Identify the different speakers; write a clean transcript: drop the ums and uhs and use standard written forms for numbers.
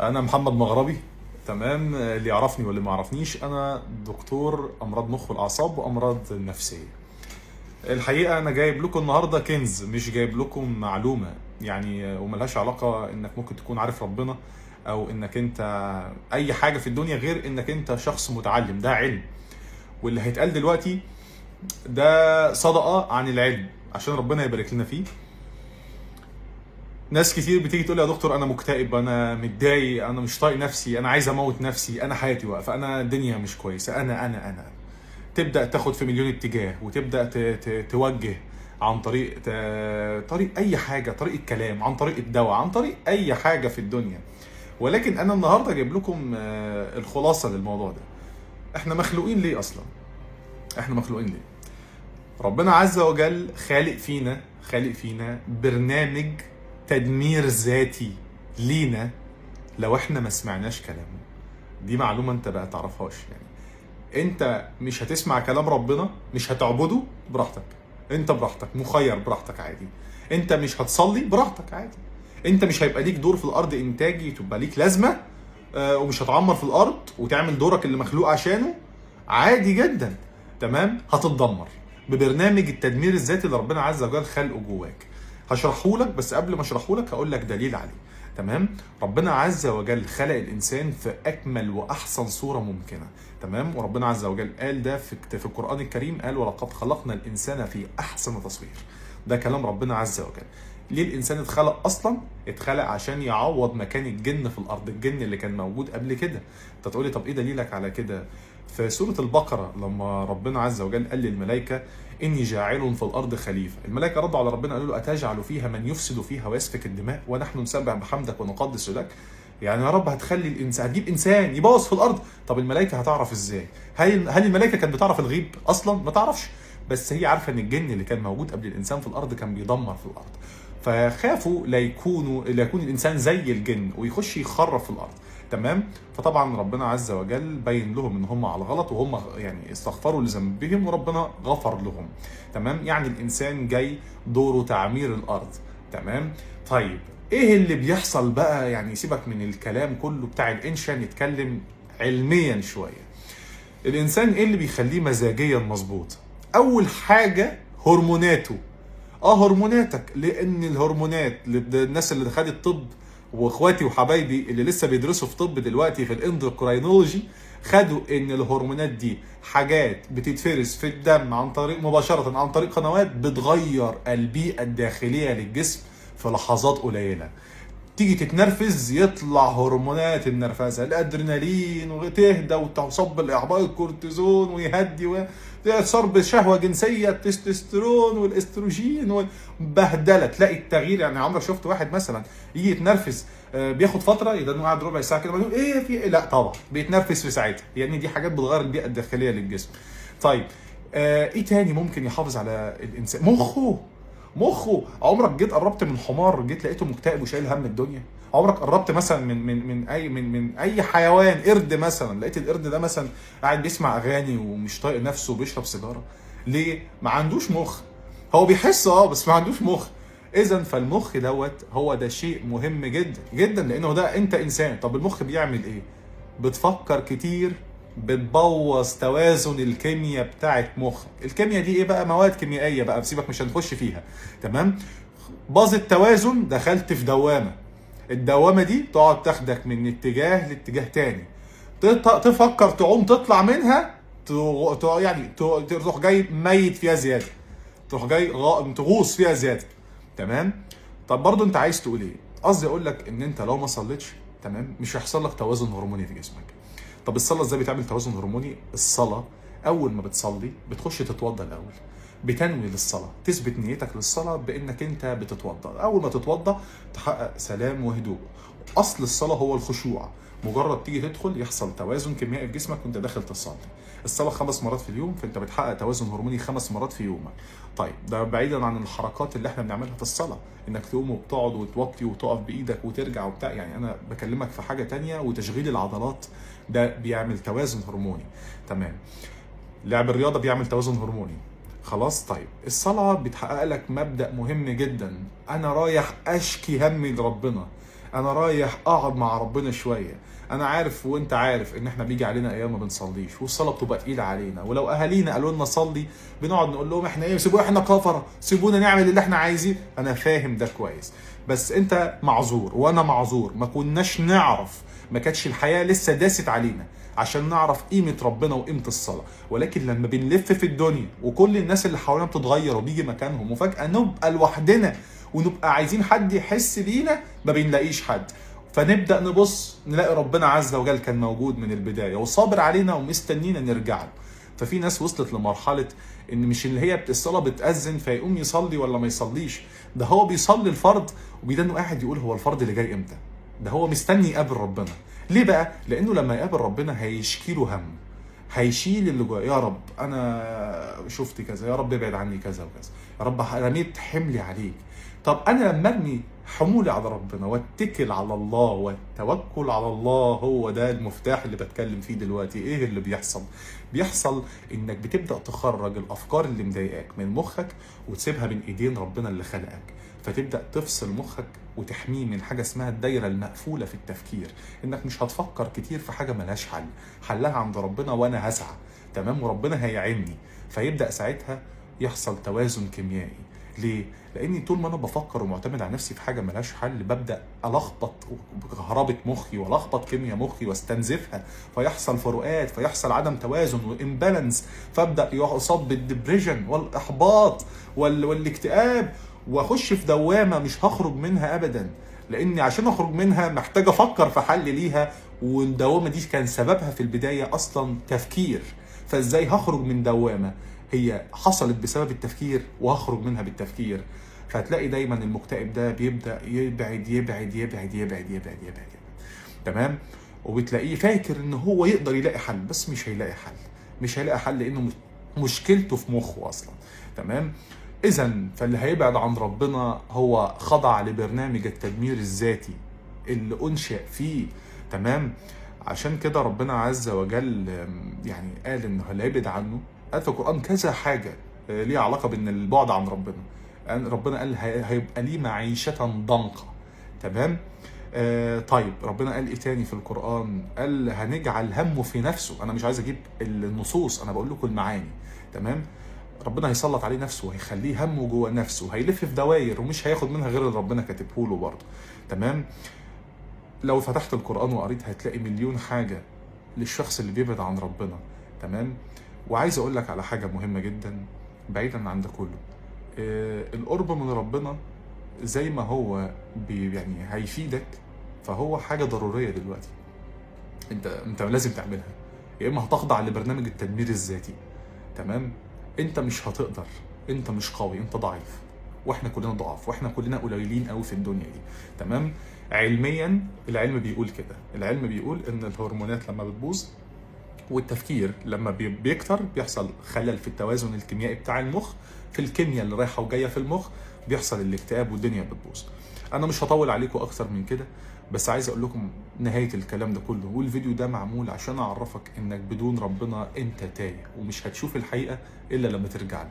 Speaker 1: انا محمد مغربي. تمام، اللي يعرفني واللي ما يعرفنيش، انا دكتور امراض مخ والاعصاب وامراض نفسيه. الحقيقه انا جايب لكم النهارده كنز، مش جايب لكم معلومه يعني، وملهاش علاقه انك ممكن تكون عارف ربنا او انك انت اي حاجه في الدنيا غير انك انت شخص متعلم. ده علم، واللي هيتقال دلوقتي ده صدقه عن العلم عشان ربنا يبارك لنا فيه. ناس كتير بتيجي تقول لي يا دكتور انا مكتئب، انا متضايق، انا مش طايق نفسي، انا عايز اموت نفسي، انا حياتي واقفه، انا الدنيا مش كويسه، انا تبدا تاخد في مليون اتجاه، وتبدا توجه عن طريق طريق اي حاجه، طريق الكلام، عن طريق الدواء، عن طريق اي حاجه في الدنيا. ولكن انا النهارده جايب لكم الخلاصه للموضوع ده. احنا مخلوقين ليه اصلا؟ احنا مخلوقين ليه؟ ربنا عز وجل خالق فينا برنامج تدمير ذاتي لينا لو احنا ما سمعناش كلامه. دي معلومة انت بقى تعرفهاش يعني. انت مش هتسمع كلام ربنا، مش هتعبده، براحتك، انت براحتك، مخير براحتك عادي. انت مش هتصلي، براحتك عادي. انت مش هيبقى ليك دور في الارض انتاجي تبقى ليك لازمة، ومش هتعمر في الارض وتعمل دورك اللي مخلوق عشانه، عادي جدا. تمام، هتتدمر ببرنامج التدمير الذاتي اللي ربنا عز وجل خلقه جواك. هشرحه لك، بس قبل ما اشرحه لك هقول لك دليل عليه. تمام، ربنا عز وجل خلق الانسان في اكمل واحسن صوره ممكنه. تمام، وربنا عز وجل قال ده في القران الكريم، قال ولقد خلقنا الانسان في احسن تصوير. ده كلام ربنا عز وجل. ليه الانسان اتخلق اصلا؟ اتخلق عشان يعوض مكان الجن في الارض، الجن اللي كان موجود قبل كده. انت تقولي طب ايه دليلك على كده؟ في سورة البقرة لما ربنا عز وجل قال للملائكة إني جاعل في الأرض خليفة، الملائكة ردوا على ربنا قالوا له أتجعل فيها من يفسد فيها ويسفك الدماء ونحن نسبح بحمدك ونقدس لك؟ يعني يا رب هتخلي الإنسان، هتجيب إنسان يبوظ في الأرض؟ طب الملائكة هتعرف إزاي؟ هل الملائكة كانت بتعرف الغيب أصلا؟ ما تعرفش. بس هي عارفة إن الجن اللي كان موجود قبل الإنسان في الأرض كان بيدمر في الأرض، فخافوا لا يكون الإنسان زي الجن ويخش يخرب في الأرض. تمام، فطبعا ربنا عز وجل بين لهم ان هم على الغلط، وهم يعني استغفروا لذنبهم وربنا غفر لهم. تمام، يعني الانسان جاي دوره تعمير الارض. تمام، طيب ايه اللي بيحصل بقى؟ يعني سيبك من الكلام كله بتاع الانشا، نتكلم علميا شويه. الانسان ايه اللي بيخليه مزاجيا مظبوط؟ اول حاجه هرموناته. هرموناتك، لان الهرمونات للناس اللي خدت طب، واخواتي وحبايبي اللي لسه بيدرسوا في طب دلوقتي في الاندوكراينولوجي، خدوا ان الهرمونات دي حاجات بتتفرز في الدم عن طريق مباشرة عن طريق قنوات بتغير البيئة الداخلية للجسم في لحظات قليلة. تيجي تتنرفز يطلع هرمونات النرفزه، الادرينالين، وتهدى وتصب الاعباء الكورتيزون ويهدي، وصرب شهوه جنسيه، التستوستيرون والاستروجين، وبهدله. تلاقي التغيير. يعني عمرك شفت واحد مثلا يجي يتنرفز بياخد فتره، يبقى انه قاعد ربع ساعه كده بيقول ايه في إيه؟ لا طبعا بيتنرفز في ساعتها، يعني دي حاجات بتغير البيئه الداخليه للجسم. طيب ايه تاني ممكن يحافظ على الانسان؟ مخه. عمرك جيت قربت من حمار جيت لقيته مكتئب وشايل هم الدنيا؟ عمرك قربت مثلا من اي حيوان، قرد مثلا، لقيت القرد ده مثلا قاعد بيسمع اغاني ومش طايق نفسه وبيشرب سيجاره؟ ليه؟ ما عندوش مخ. هو بيحس بس ما عندوش مخ. اذا فالمخ هو ده شيء مهم جدا جدا، لانه ده انت انسان. طب المخ بيعمل ايه؟ بتفكر كتير، بتبوظ توازن الكيمياء بتاعت مخك. الكيمياء دي ايه بقى؟ مواد كيميائيه بقى، بسيبك مش هنخش فيها. تمام، باظ التوازن، دخلت في دوامه. الدوامه دي تقعد تاخدك من اتجاه لاتجاه تاني، تفكر تعوم تطلع منها، يعني تروح جاي ميت فيها زياده، تروح جاي تغوص فيها زياده. تمام، طب برضه انت عايز تقول ايه؟ قصدي اقول لك ان انت لو ما صليتش، تمام، مش هيحصل لك توازن هرموني في جسمك. طب الصلاه ازاي بتعمل توازن هرموني؟ الصلاه اول ما بتصلي بتخش تتوضا الاول، بتنوي للصلاه، تثبت نيتك للصلاه بانك انت بتتوضا. اول ما تتوضا تحقق سلام وهدوء. اصل الصلاه هو الخشوع. مجرد تيجي تدخل يحصل توازن كيميائي في جسمك وانت داخل تصلي. الصلاه 5 مرات في اليوم، فانت بتحقق توازن هرموني 5 مرات في يومك. طيب ده بعيدا عن الحركات اللي احنا بنعملها في الصلاه، انك تقوم وبتقعد وتوطي وتقف بايدك وترجع وبتاع، يعني انا بكلمك في حاجه تانية. وتشغيل العضلات ده بيعمل توازن هرموني. تمام، لعب الرياضه بيعمل توازن هرموني. خلاص، طيب الصلاه بتحقق لك مبدا مهم جدا. انا رايح اشكي همي لربنا، انا رايح اقعد مع ربنا شويه. انا عارف وانت عارف ان احنا بيجي علينا ايام ما بنصليش والصلاه بتبقى تقيله علينا، ولو اهالينا قالوا لنا صلي بنقعد نقول لهم احنا ايه، سيبونا احنا كفره، سيبونا نعمل اللي احنا عايزين. انا فاهم ده كويس، بس انت معذور وانا معذور، ما كناش نعرف، ما كانتش الحياه لسه داست علينا عشان نعرف قيمه ربنا وقيمه الصلاه. ولكن لما بنلف في الدنيا وكل الناس اللي حوالينا بتتغير وبيجي مكانهم، وفجاه نبقى لوحدنا ونبقى عايزين حد يحس بينا، ما بنلاقيش حد. فنبدا نبص نلاقي ربنا عز وجل كان موجود من البدايه وصابر علينا ومستنينا نرجع له. ففي ناس وصلت لمرحله ان مش اللي هي الصلاه بتاذن فيقوم يصلي ولا ما يصليش، ده هو بيصلي الفرض وبيدنه قاعد يقول هو الفرض اللي جاي امتى؟ ده هو مستني يقابل ربنا. ليه بقى؟ لانه لما يقابل ربنا هيشكي له هم، هيشيل اللي جواه. يا رب انا شفت كذا، يا رب ابعد عني كذا وكذا، يا رب رميت حملي عليك. طب انا لما ارمي حمولي على ربنا واتكل على الله، والتوكل على الله هو ده المفتاح اللي بتكلم فيه دلوقتي. ايه اللي بيحصل؟ بيحصل انك بتبدا تخرج الافكار اللي مضايقاك من مخك وتسيبها بين ايدين ربنا اللي خلقك، فتبدا تفصل مخك وتحميه من حاجه اسمها الدايره المقفوله في التفكير، انك مش هتفكر كتير في حاجه ملهاش حل، حلها عند ربنا وانا هسعى، تمام، وربنا هيعيني. فيبدا ساعتها يحصل توازن كيميائي. ليه؟ لاني طول ما انا بفكر ومعتمد على نفسي في حاجه ملهاش حل ببدا الخبط كهربة مخي والخبط كيمياء مخي واستنزفها، فيحصل فروقات، فيحصل عدم توازن وامبالانس، فابدا يصاب بالدبريشن والاحباط والاكتئاب، واخش في دوامه مش هخرج منها ابدا. لاني عشان اخرج منها محتاج افكر في حل ليها، والدوامه دي كان سببها في البدايه اصلا تفكير. فازاي هخرج من دوامه هي حصلت بسبب التفكير وهخرج منها بالتفكير؟ فهتلاقي دايما المكتئب ده بيبدا يبعد يبعد يبعد يبعد يبعد يبعد، تمام، وبتلاقيه فاكر ان هو يقدر يلاقي حل، بس مش هيلاقي حل، مش هيلاقي حل لانه مشكلته في مخه اصلا، تمام. اذا فاللي هيبعد عن ربنا هو خضع لبرنامج التدمير الذاتي اللي انشئ فيه، تمام. عشان كده ربنا عز وجل يعني قال انه اللي هيبعد عنه، قال في القرآن كذا حاجة ليها علاقة بان البعد عن ربنا. ربنا قال هيبقى ليه معيشة ضنكة، تمام. طيب ربنا قال ايه تاني في القرآن؟ قال هنجعل همه في نفسه. انا مش عايز اجيب النصوص، انا بقول لكم المعاني، تمام. ربنا هيسلط عليه نفسه وهيخليه همه جوه نفسه، هيلف في دواير ومش هياخد منها غير اللي ربنا كاتبه له برضه، تمام. لو فتحت القرآن وقريت هتلاقي مليون حاجة للشخص اللي بيبعد عن ربنا، تمام. وعايز اقول لك على حاجة مهمة جدا بعيدا عن ده كله. القرب من ربنا زي ما هو يعني هيفيدك، فهو حاجة ضرورية دلوقتي انت لازم تعملها. يا اما هتخضع لبرنامج التدمير الذاتي، تمام. انت مش هتقدر، انت مش قوي، انت ضعيف، واحنا كلنا ضعاف، واحنا كلنا قليلين قوي في الدنيا دي، تمام. علميا العلم بيقول كده، العلم بيقول ان الهرمونات لما بتبوظ والتفكير لما بيكتر بيحصل خلل في التوازن الكيميائي بتاع المخ، في الكيمياء اللي رايحه وجايه في المخ، بيحصل الاكتئاب والدنيا بتبوظ. انا مش هطول عليكم اكتر من كده، بس عايز اقول لكم نهايه الكلام ده كله، والفيديو ده معمول عشان اعرفك انك بدون ربنا انت تايه ومش هتشوف الحقيقه الا لما ترجع له.